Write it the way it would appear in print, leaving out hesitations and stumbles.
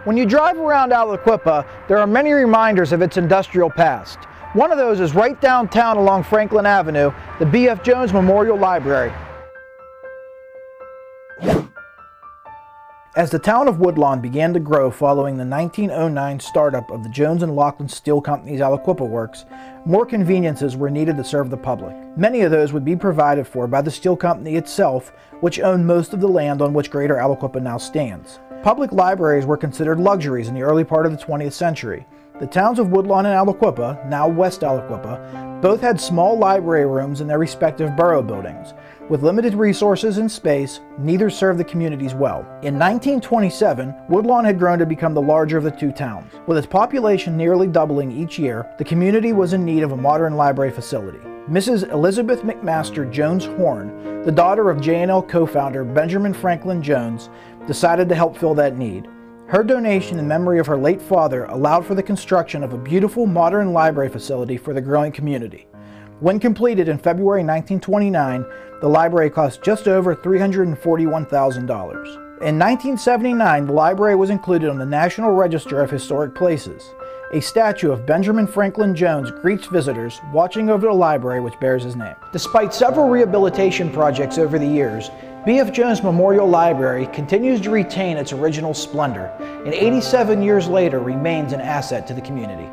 When you drive around Aliquippa, there are many reminders of its industrial past. One of those is right downtown along Franklin Avenue, the B.F. Jones Memorial Library. As the town of Woodlawn began to grow following the 1909 startup of the Jones & Laughlin Steel Company's Aliquippa Works, more conveniences were needed to serve the public. Many of those would be provided for by the steel company itself, which owned most of the land on which Greater Aliquippa now stands. Public libraries were considered luxuries in the early part of the 20th century. The towns of Woodlawn and Aliquippa, now West Aliquippa, both had small library rooms in their respective borough buildings. With limited resources and space, neither served the communities well. In 1927, Woodlawn had grown to become the larger of the two towns. With its population nearly doubling each year, the community was in need of a modern library facility. Mrs. Elizabeth McMaster Jones Horn, the daughter of J&L co-founder Benjamin Franklin Jones, decided to help fill that need. Her donation in memory of her late father allowed for the construction of a beautiful modern library facility for the growing community. When completed in February 1929, the library cost just over $341,000. In 1979, the library was included on the National Register of Historic Places. A statue of Benjamin Franklin Jones greets visitors watching over the library which bears his name. Despite several rehabilitation projects over the years, B.F. Jones Memorial Library continues to retain its original splendor, and 87 years later remains an asset to the community.